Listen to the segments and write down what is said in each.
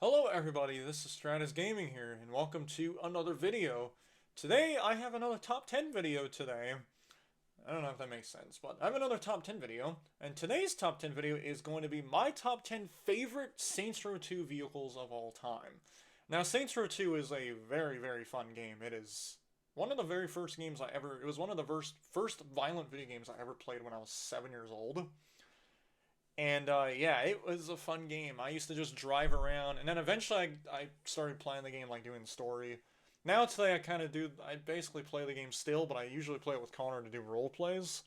Hello everybody, this is Stratus Gaming here, and welcome to another video. Today I have another top 10 video today. I don't know if that makes sense, but I have another top 10 video, and today's top 10 video is going to be my top 10 favorite Saints Row 2 vehicles of all time. Now, Saints Row 2 is a very, very fun game. It is one of the very first games it was one of the first violent video games I ever played when I was 7 years old. And yeah, it was a fun game. I used to just drive around, and then eventually I started playing the game, like doing the story. Now today I basically play the game still, but I usually play it with Connor to do role plays.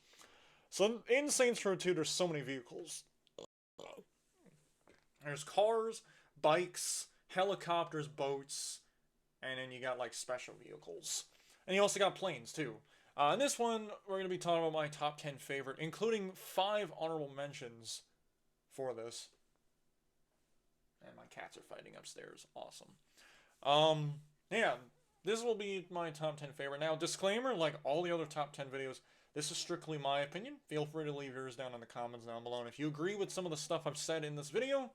So in Saints Row 2, there's so many vehicles. There's cars, bikes, helicopters, boats, and then you got like special vehicles. And you also got planes too. In this one, we're going to be talking about my top 10 favorite, including 5 honorable mentions for this. And my cats are fighting upstairs. Awesome. Yeah, this will be my top 10 favorite. Now, disclaimer, like all the other top 10 videos, this is strictly my opinion. Feel free to leave yours down in the comments down below. And if you agree with some of the stuff I've said in this video,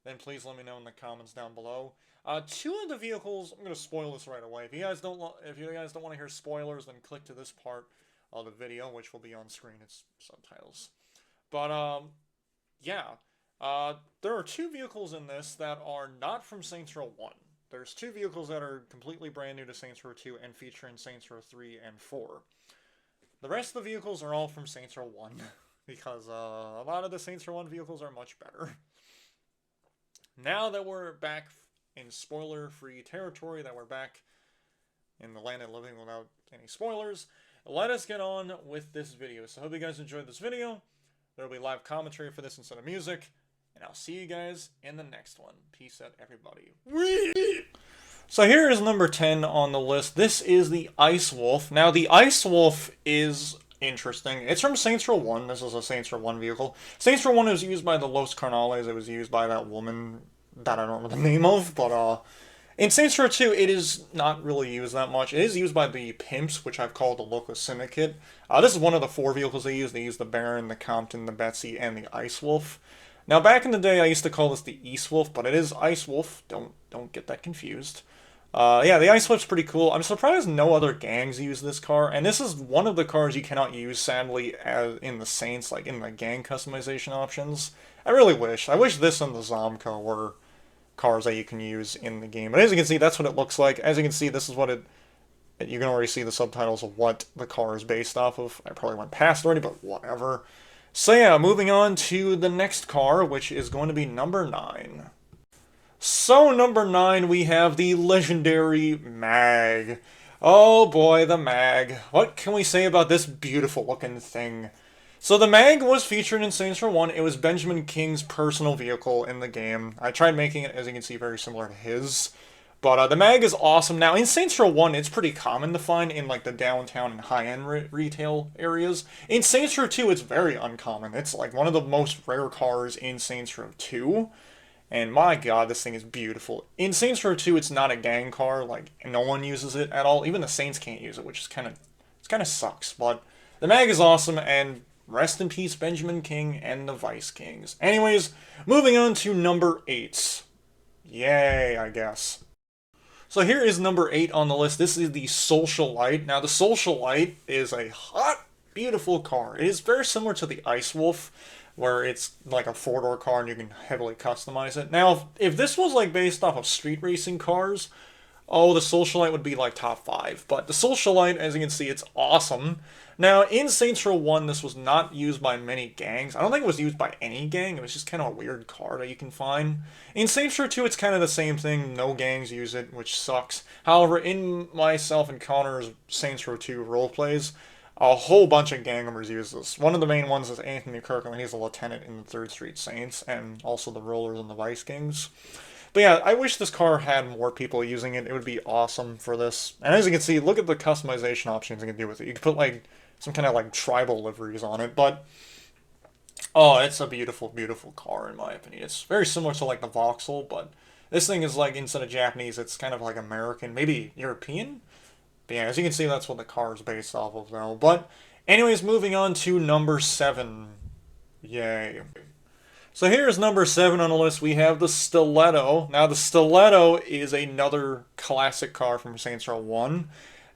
then please let me know in the comments down below. Two of the vehicles, I'm going to spoil this right away. If you guys don't want to hear spoilers, then click to this part of the video, which will be on screen. It's subtitles. But, yeah. There are 2 vehicles in this that are not from Saints Row 1. There's 2 vehicles that are completely brand new to Saints Row 2 and feature in Saints Row 3 and 4. The rest of the vehicles are all from Saints Row 1, because a lot of the Saints Row 1 vehicles are much better. Now that we're back in spoiler-free territory, that we're back in the land of living without any spoilers, let us get on with this video. So I hope you guys enjoyed this video. There will be live commentary for this instead of music. And I'll see you guys in the next one. Peace out, everybody. So here is number 10 on the list. This is the Ice Wolf. Now, the Ice Wolf is interesting. It's from Saints Row 1. This is a Saints Row 1 vehicle. Saints Row 1 was used by the Los Carnales. It was used by that woman that I don't know the name of. But in Saints Row 2, it is not really used that much. It is used by the Pimps, which I've called the Local Syndicate. This is one of the 4 vehicles they use. They use the Baron, the Compton, the Betsy, and the Ice Wolf. Now, back in the day, I used to call this the East Wolf, but it is Ice Wolf. Don't get that confused. Yeah, the Ice Wolf's pretty cool. I'm surprised no other gangs use this car, and this is one of the cars you cannot use, sadly, as in the Saints, like in the gang customization options. I really wish. I wish this and the Zomco were cars that you can use in the game. But as you can see, that's what it looks like. As you can see, this is what it... You can already see the subtitles of what the car is based off of. I probably went past already, but whatever. So yeah, moving on to the next car, which is going to be number 9. So number 9, we have the legendary Mag. Oh boy, the Mag. What can we say about this beautiful looking thing? So the Mag was featured in Saints Row 1. It was Benjamin King's personal vehicle in the game. I tried making it, as you can see, very similar to his. But the Mag is awesome. Now, in Saints Row 1, it's pretty common to find in like the downtown and high-end retail areas. In Saints Row 2, it's very uncommon. It's like one of the most rare cars in Saints Row 2. And my god, this thing is beautiful. In Saints Row 2, it's not a gang car. Like, no one uses it at all. Even the Saints can't use it, which is kind of sucks. But the Mag is awesome, and rest in peace, Benjamin King and the Vice Kings. Anyways, moving on to number 8. Yay, I guess. So here is number 8 on the list. This is the Socialite. Now, the Socialite is a hot, beautiful car. It is very similar to the Ice Wolf, where it's like a 4-door car and you can heavily customize it. Now, if this was like based off of street racing cars, oh, the Socialite would be like top 5. But the Socialite, as you can see, it's awesome. Now, in Saints Row 1, this was not used by many gangs. I don't think it was used by any gang. It was just kind of a weird car that you can find. In Saints Row 2, it's kind of the same thing. No gangs use it, which sucks. However, in myself and Connor's Saints Row 2 roleplays, a whole bunch of gang members use this. One of the main ones is Anthony Kirkland. He's a lieutenant in the 3rd Street Saints, and also the Rollers and the Vice Kings. But yeah, I wish this car had more people using it. It would be awesome for this. And as you can see, look at the customization options you can do with it. You can put like some kind of like tribal liveries on it, but oh, it's a beautiful, beautiful car in my opinion. It's very similar to like the Vauxhall, but this thing is like, instead of Japanese, it's kind of like American, maybe European. But yeah, as you can see, that's what the car is based off of now. But anyways, moving on to number 7. Yay. So here's number 7 on the list. We have the Stiletto. Now the Stiletto is another classic car from Saints Row 1.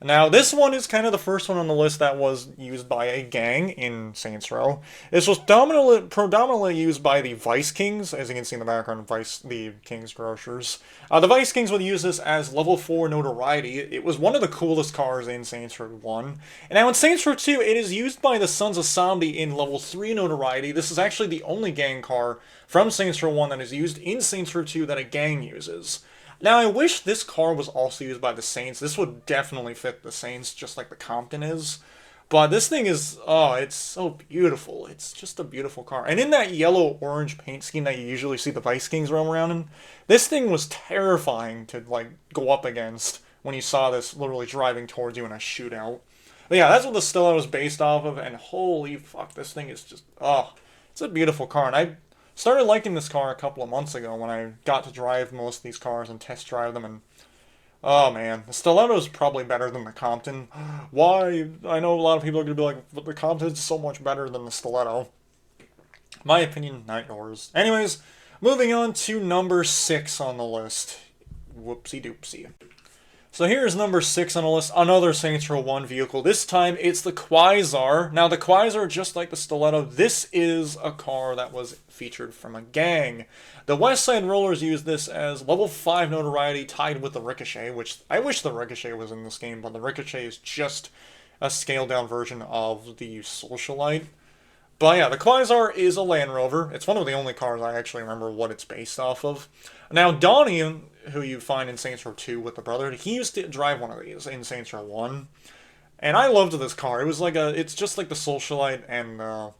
Now this one is kind of the first one on the list that was used by a gang in Saints Row. This was predominantly used by the Vice Kings, as you can see in the background, the King's Grocers. The Vice Kings would use this as level 4 notoriety. It was one of the coolest cars in Saints Row 1. And now in Saints Row 2, it is used by the Sons of Samedi in level 3 notoriety. This is actually the only gang car from Saints Row 1 that is used in Saints Row 2 that a gang uses. Now, I wish this car was also used by the Saints. This would definitely fit the Saints, just like the Compton is. But this thing is, oh, it's so beautiful. It's just a beautiful car. And in that yellow-orange paint scheme that you usually see the Vice Kings roam around in, this thing was terrifying to, like, go up against when you saw this literally driving towards you in a shootout. But yeah, that's what the Stiletto was based off of, and holy fuck, this thing is just, oh, it's a beautiful car. And I started liking this car a couple of months ago when I got to drive most of these cars and test drive them, and oh man, the Stiletto is probably better than the Compton. Why? I know a lot of people are going to be like, but the Compton is so much better than the Stiletto. My opinion, not yours. Anyways, moving on to number 6 on the list. Whoopsie doopsie. So here's number 6 on the list, another Saints Row 1 vehicle. This time it's the Quasar. Now the Quasar, just like the Stiletto, this is a car that was featured from a gang. The West Side Rollers used this as level 5 notoriety tied with the Ricochet, which I wish the Ricochet was in this game, but the Ricochet is just a scaled down version of the Socialite. But yeah, the Quasar is a Land Rover. It's one of the only cars I actually remember what it's based off of. Now Donnie, who you find in Saints Row 2 with the Brotherhood, he used to drive one of these in Saints Row 1. And I loved this car. It was like it's just like the Socialite and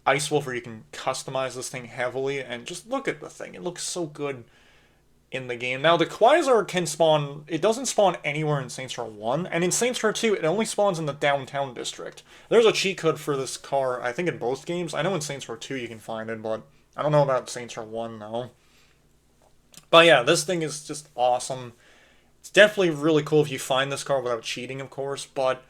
Ice Wolf, where you can customize this thing heavily, and just look at the thing. It looks so good in the game. Now, the Quasar can spawn, it doesn't spawn anywhere in Saints Row 1, and in Saints Row 2, it only spawns in the downtown district. There's a cheat code for this car, I think in both games. I know in Saints Row 2 you can find it, but I don't know about Saints Row 1, though. But yeah, this thing is just awesome. It's definitely really cool if you find this car without cheating, of course, but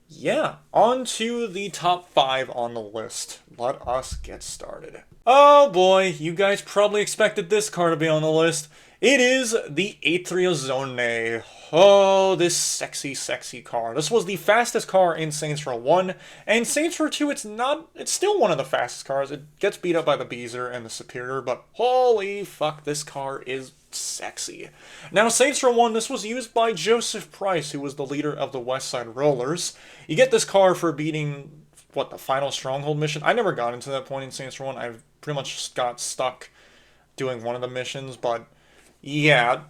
yeah, on to the top 5 on the list. Let us get started. Oh boy, you guys probably expected this car to be on the list. It is the Atria Zone. Oh, this sexy, sexy car. This was the fastest car in Saints Row 1, and Saints Row 2, it's still one of the fastest cars. It gets beat up by the Beezer and the Superior, but holy fuck, this car is sexy. Now, Saints Row 1, this was used by Joseph Price, who was the leader of the West Side Rollers. You get this car for beating, what, the final Stronghold mission? I never got into that point in Saints Row 1. I pretty much got stuck doing one of the missions, but yeah,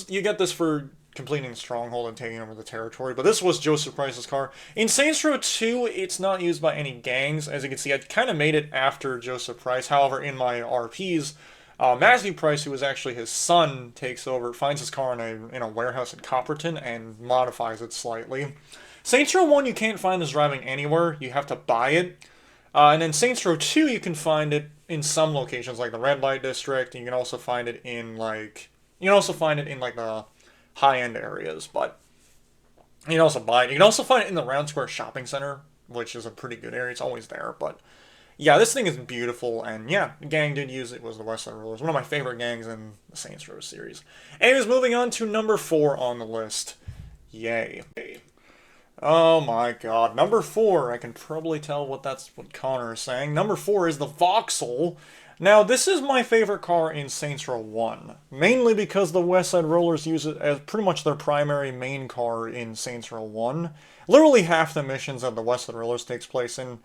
you get this for completing Stronghold and taking over the territory, but this was Joseph Price's car. In Saints Row 2, it's not used by any gangs. As you can see, I kind of made it after Joseph Price. However, in my RPs, Matthew Price, who was actually his son, takes over, finds his car in a warehouse in Copperton and modifies it slightly. Saints Row 1, you can't find this driving anywhere. You have to buy it. And then Saints Row 2, you can find it in some locations, like the Red Light District. And you can also find it in the high-end areas, but you can also buy it. You can also find it in the Round Square Shopping Center, which is a pretty good area. It's always there, but yeah, this thing is beautiful, and yeah, the gang did use it. Was the West Side Rollers, one of my favorite gangs in the Saints Row series. Anyways, moving on to number 4 on the list. Yay. Oh my god. Number 4, I can probably tell what Connor is saying. Number 4 is the Vauxhall. Now, this is my favorite car in Saints Row 1, mainly because the West Side Rollers use it as pretty much their primary main car in Saints Row 1. Literally half the missions that the West Side Rollers takes place in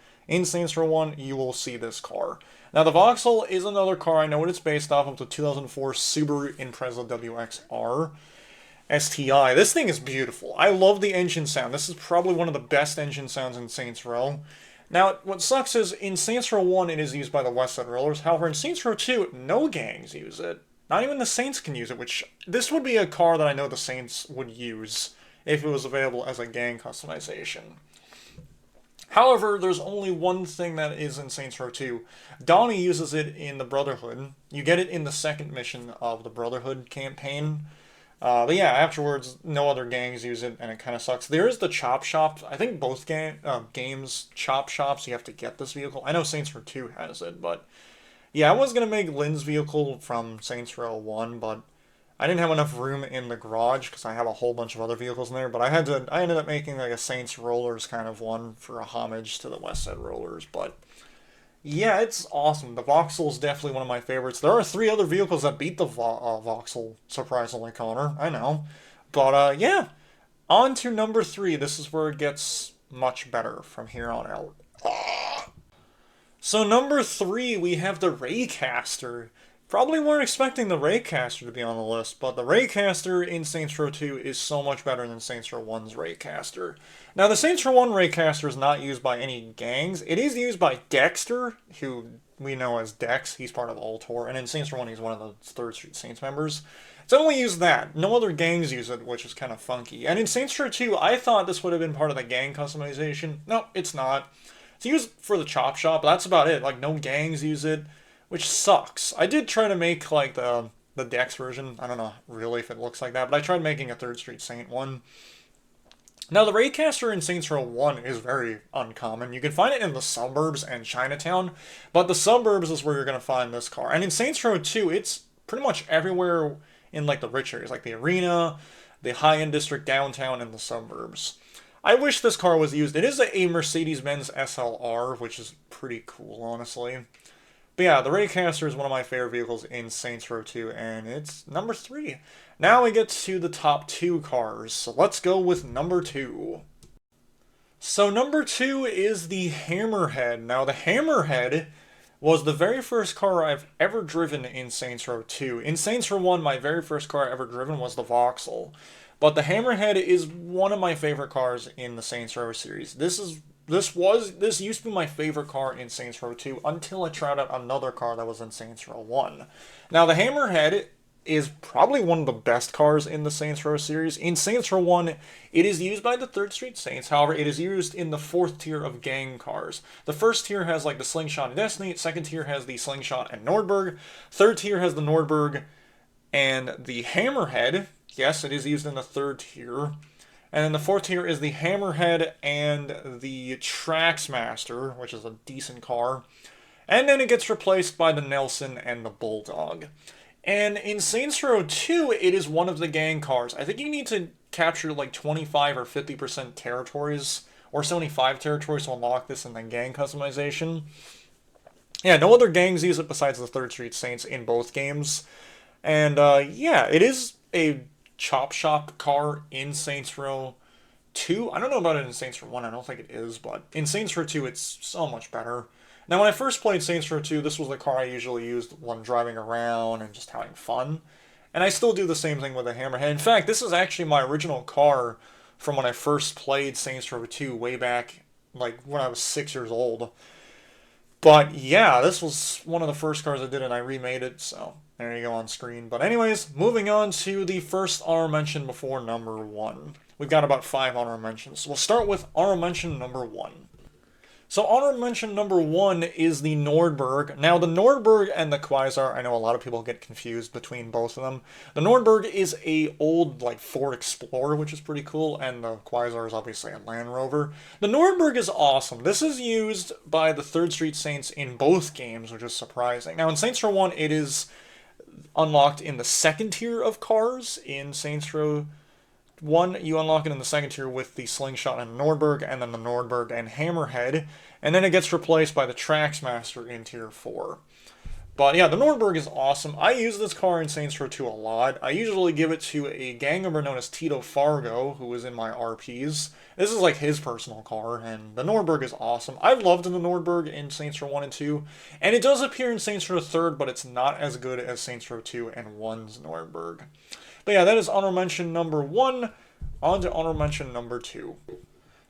Saints Row 1, you will see this car. Now, the Vauxhall is another car. I know what it's based off of, the 2004 Subaru Impreza WXR STI. This thing is beautiful. I love the engine sound. This is probably one of the best engine sounds in Saints Row. Now, what sucks is, in Saints Row 1, it is used by the West Side Rollers. However, in Saints Row 2, no gangs use it. Not even the Saints can use it, which, this would be a car that I know the Saints would use if it was available as a gang customization. However, there's only one thing that is in Saints Row 2. Donnie uses it in the Brotherhood. You get it in the second mission of the Brotherhood campaign. But yeah, afterwards, no other gangs use it, and it kind of sucks. There is the Chop Shop. I think both games Chop Shops, you have to get this vehicle. I know Saints Row 2 has it, but Yeah, I was gonna make Lynn's vehicle from Saints Row 1, but I didn't have enough room in the garage because I have a whole bunch of other vehicles in there. But I ended up making like a Saints Rollers kind of one for a homage to the West Side Rollers. But yeah, it's awesome. The Vauxhall is definitely one of my favorites. There are three other vehicles that beat the Vauxhall, surprisingly, Connor. I know. But yeah, on to number three. This is where it gets much better from here on out. So number three, we have the Raycaster. Probably weren't expecting the Raycaster to be on the list, but the Raycaster in Saints Row 2 is so much better than Saints Row 1's Raycaster. Now, the Saints Row 1 Raycaster is not used by any gangs. It is used by Dexter, who we know as Dex. He's part of Ultor, and in Saints Row 1, he's one of the 3rd Street Saints members. It's only used that. No other gangs use it, which is kind of funky. And in Saints Row 2, I thought this would have been part of the gang customization. No, it's not. It's used for the chop shop, but that's about it. Like, no gangs use it, which sucks. I did try to make, like, the Dex version. I don't know really if it looks like that, but I tried making a 3rd Street Saint one. Now, the Raycaster in Saints Row 1 is very uncommon. You can find it in the suburbs and Chinatown, but the suburbs is where you're going to find this car. And in Saints Row 2, it's pretty much everywhere in, like, the rich areas, like the arena, the high-end district downtown, and the suburbs. I wish this car was used. It is a Mercedes-Benz SLR, which is pretty cool, honestly. But yeah, the Raycaster is one of my favorite vehicles in Saints Row 2, and it's number 3. Now we get to the top 2 cars, so let's go with number 2. So number 2 is the Hammerhead. Now the Hammerhead was the very first car I've ever driven in Saints Row 2. In Saints Row 1, my very first car I ever driven was the Vauxhall. But the Hammerhead is one of my favorite cars in the Saints Row series. This used to be my favorite car in Saints Row 2 until I tried out another car that was in Saints Row 1. Now the Hammerhead is probably one of the best cars in the Saints Row series. In Saints Row 1, it is used by the 3rd Street Saints. However, it is used in the 4th tier of gang cars. The 1st tier has like the Slingshot and Destiny, 2nd tier has the Slingshot and Nordberg, 3rd tier has the Nordberg and the Hammerhead. Yes, it is used in the 3rd tier. And then the 4th tier is the Hammerhead and the Traxmaster, which is a decent car. And then it gets replaced by the Nelson and the Bulldog. And in Saints Row 2, it is one of the gang cars. I think you need to capture like 25 or 50% territories, or 75 territories to unlock this in the gang customization. Yeah, no other gangs use it besides the 3rd Street Saints in both games. And yeah, it is a chop shop car in Saints Row 2. I don't know about it in Saints Row 1, I don't think it is, but in Saints Row 2 it's so much better. Now when I first played Saints Row 2, this was the car I usually used when driving around and just having fun. And I still do the same thing with the Hammerhead. In fact, this is actually my original car from when I first played Saints Row 2 way back, like when I was 6 years old. But yeah, this was one of the first cars I did and I remade it, so there you go on screen. But anyways, moving on to the first honorable mention before number 1. We've got about 5 honorable mentions. So we'll start with honorable mention number 1. So honorable mention number 1 is the Nordberg. Now the Nordberg and the Quasar, I know a lot of people get confused between both of them. The Nordberg is a old like Ford Explorer, which is pretty cool, and the Quasar is obviously a Land Rover. The Nordberg is awesome. This is used by the 3rd Street Saints in both games, which is surprising. Now in Saints Row 1, it is unlocked in the 2nd tier of cars. In Saints Row 1, you unlock it in the 2nd tier with the Slingshot and Nordberg, and then the Nordberg and Hammerhead, and then it gets replaced by the Traxmaster in tier 4. But yeah, the Nordberg is awesome. I use this car in Saints Row 2 a lot. I usually give it to a gang member known as Tito Fargo, who is in my RPs. This is like his personal car, and the Nordberg is awesome. I've loved the Nordberg in Saints Row 1 and 2, and it does appear in Saints Row 3rd, but it's not as good as Saints Row 2 and 1's Nordberg. But yeah, that is honorable mention number 1. On to honorable mention number 2.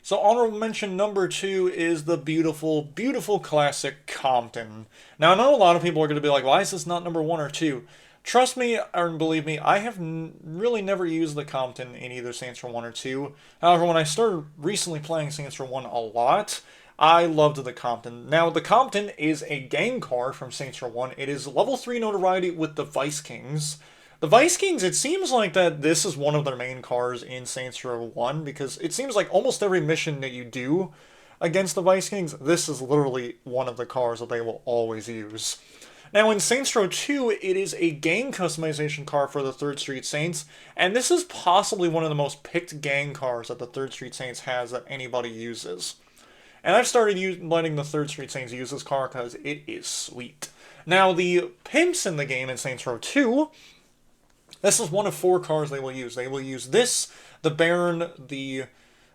So honorable mention number 2 is the beautiful, beautiful classic Compton. Now I know a lot of people are going to be like, why is this not number 1 or 2? Trust me, or believe me, I have really never used the Compton in either Saints Row 1 or 2. However, when I started recently playing Saints Row 1 a lot, I loved the Compton. Now, the Compton is a gang car from Saints Row 1. It is level 3 notoriety with the Vice Kings. The Vice Kings, it seems like that this is one of their main cars in Saints Row 1, because it seems like almost every mission that you do against the Vice Kings, this is literally one of the cars that they will always use. Now, in Saints Row 2, it is a gang customization car for the 3rd Street Saints, and this is possibly one of the most picked gang cars that the 3rd Street Saints has that anybody uses. And I've started letting the 3rd Street Saints use this car because it is sweet. Now, the pimps in the game in Saints Row 2, this is one of 4 cars they will use. They will use this, the Baron, the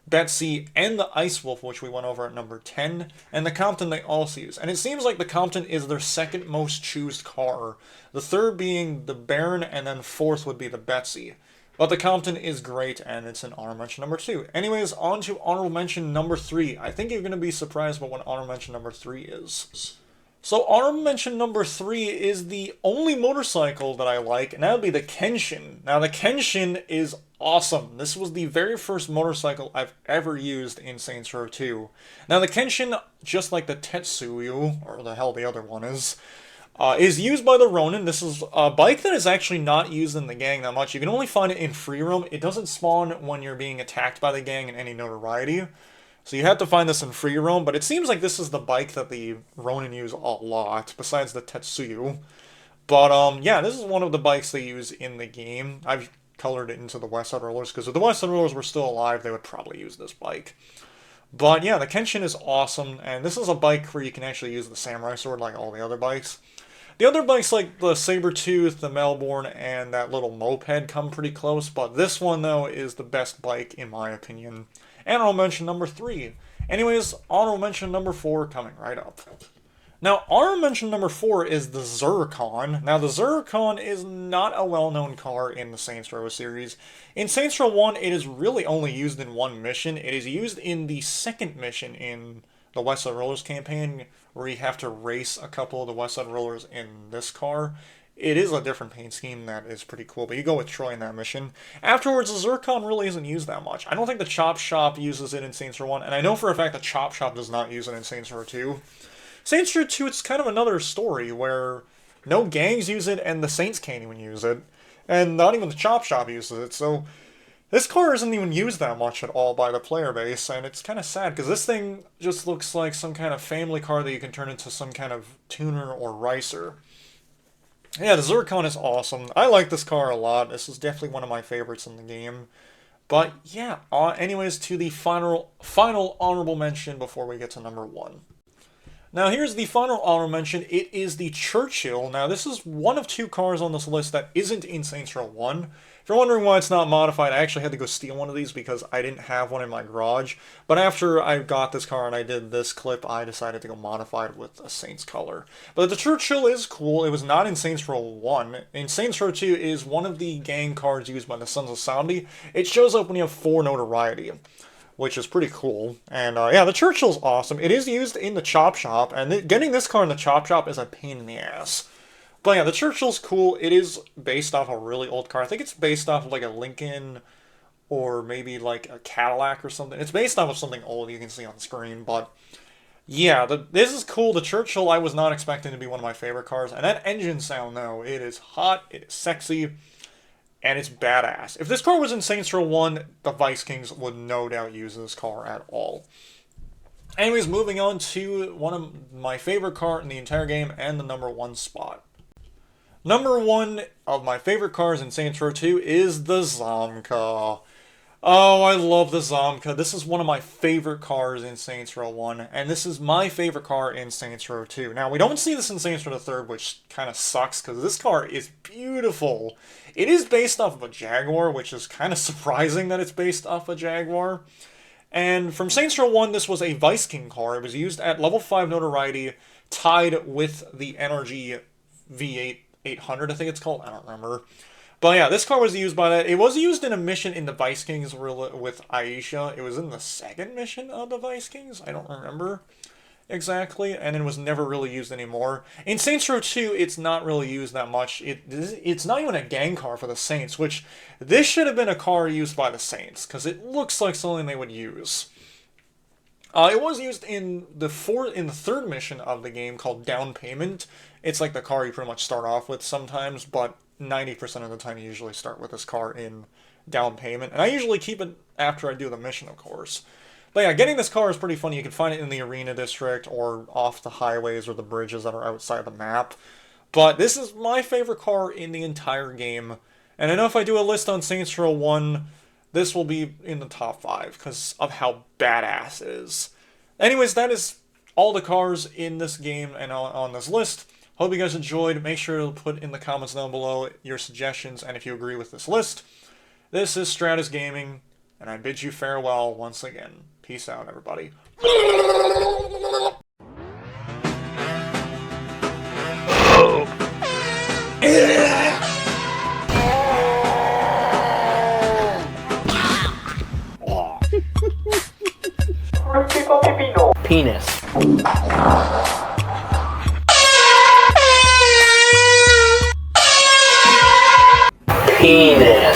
Betsy, and the Ice Wolf, which we went over at number 10, and the Compton they also use. And it seems like the Compton is their second most chosen car, the third being the Baron, and then fourth would be the Betsy. But the Compton is great, and it's an honorable mention number 2. Anyways, on to honorable mention number 3. I think you're going to be surprised about what honorable mention number 3 is. So honorable mention number 3 is the only motorcycle that I like, and that would be the Kenshin. Now, the Kenshin is awesome. This was the very first motorcycle I've ever used in Saints Row 2. Now, the Kenshin, just like the Tetsuyu, or the hell the other one is used by the Ronin. This is a bike that is actually not used in the gang that much. You can only find it in free roam. It doesn't spawn when you're being attacked by the gang in any notoriety. So you have to find this in free roam, but it seems like this is the bike that the Ronin use a lot, besides the Tetsuyu. But, yeah, this is one of the bikes they use in the game. I've colored it into the West Side Rollers, because if the West Side Rollers were still alive, they would probably use this bike. But, yeah, the Kenshin is awesome, and this is a bike where you can actually use the Samurai Sword like all the other bikes. The other bikes like the Sabertooth, the Melbourne, and that little moped come pretty close, but this one, though, is the best bike in my opinion. And honorable mention number 3. Anyways, honorable mention number 4 coming right up. Now, honorable mention number 4 is the Zircon. Now, the Zircon is not a well-known car in the Saints Row series. In Saints Row 1, it is really only used in one mission. It is used in the second mission in the West Side Rollers campaign, where you have to race a couple of the West Side Rollers in this car. It is a different paint scheme that is pretty cool, but you go with Troy in that mission. Afterwards, the Zircon really isn't used that much. I don't think the Chop Shop uses it in Saints Row 1, and I know for a fact the Chop Shop does not use it in Saints Row 2. Saints Row 2, it's kind of another story where no gangs use it, and the Saints can't even use it. And not even the Chop Shop uses it, so this car isn't even used that much at all by the player base, and it's kind of sad, because this thing just looks like some kind of family car that you can turn into some kind of tuner or ricer. Yeah, the Zircon is awesome. I like this car a lot. This is definitely one of my favorites in the game. But yeah, anyways, to the final honorable mention before we get to number 1. Now here's the final honorable mention. It is the Churchill. Now this is one of 2 cars on this list that isn't in Saints Row 1. If you're wondering why it's not modified, I actually had to go steal one of these because I didn't have one in my garage. But after I got this car and I did this clip, I decided to go modify it with a Saints color. But the Churchill is cool. It was not in Saints Row 1. In Saints Row 2 is one of the gang cars used by the Sons of Saudi. It shows up when you have 4 notoriety, which is pretty cool. And yeah, the Churchill's awesome. It is used in the Chop Shop, and getting this car in the Chop Shop is a pain in the ass. But yeah, the Churchill's cool. It is based off a really old car. I think it's based off of like a Lincoln or maybe like a Cadillac or something. It's based off of something old you can see on screen, but yeah, this is cool. The Churchill I was not expecting to be one of my favorite cars. And that engine sound though, it is hot, it is sexy, and it's badass. If this car was in Saints Row 1, the Vice Kings would no doubt use this car at all. Anyways, moving on to one of my favorite car in the entire game and the number 1 spot. Number 1 of my favorite cars in Saints Row 2 is the Zamka. Oh, I love the Zamka. This is one of my favorite cars in Saints Row 1, and this is my favorite car in Saints Row 2. Now, we don't see this in Saints Row 3, which kind of sucks, because this car is beautiful. It is based off of a Jaguar, which is kind of surprising that it's based off a Jaguar. And from Saints Row 1, this was a Vice King car. It was used at level 5 notoriety, tied with the NRG V8 800, I think it's called. I don't remember. But yeah, this car was used by that. It was used in a mission in the Vice Kings with Aisha. It was in the second mission of the Vice Kings. I don't remember exactly. And it was never really used anymore. In Saints Row 2, it's not really used that much. It's not even a gang car for the Saints, which this should have been a car used by the Saints, because it looks like something they would use. It was used in the third mission of the game called Down Payment. It's like the car you pretty much start off with sometimes, but 90% of the time you usually start with this car in Down Payment. And I usually keep it after I do the mission, of course. But yeah, getting this car is pretty fun. You can find it in the Arena District or off the highways or the bridges that are outside the map. But this is my favorite car in the entire game. And I know if I do a list on Saints Row 1, this will be in the top 5 because of how badass it is. Anyways, that is all the cars in this game and on this list. Hope you guys enjoyed. Make sure to put in the comments down below your suggestions and if you agree with this list. This is Stratus Gaming, and I bid you farewell once again. Peace out, everybody. Penis. Penis.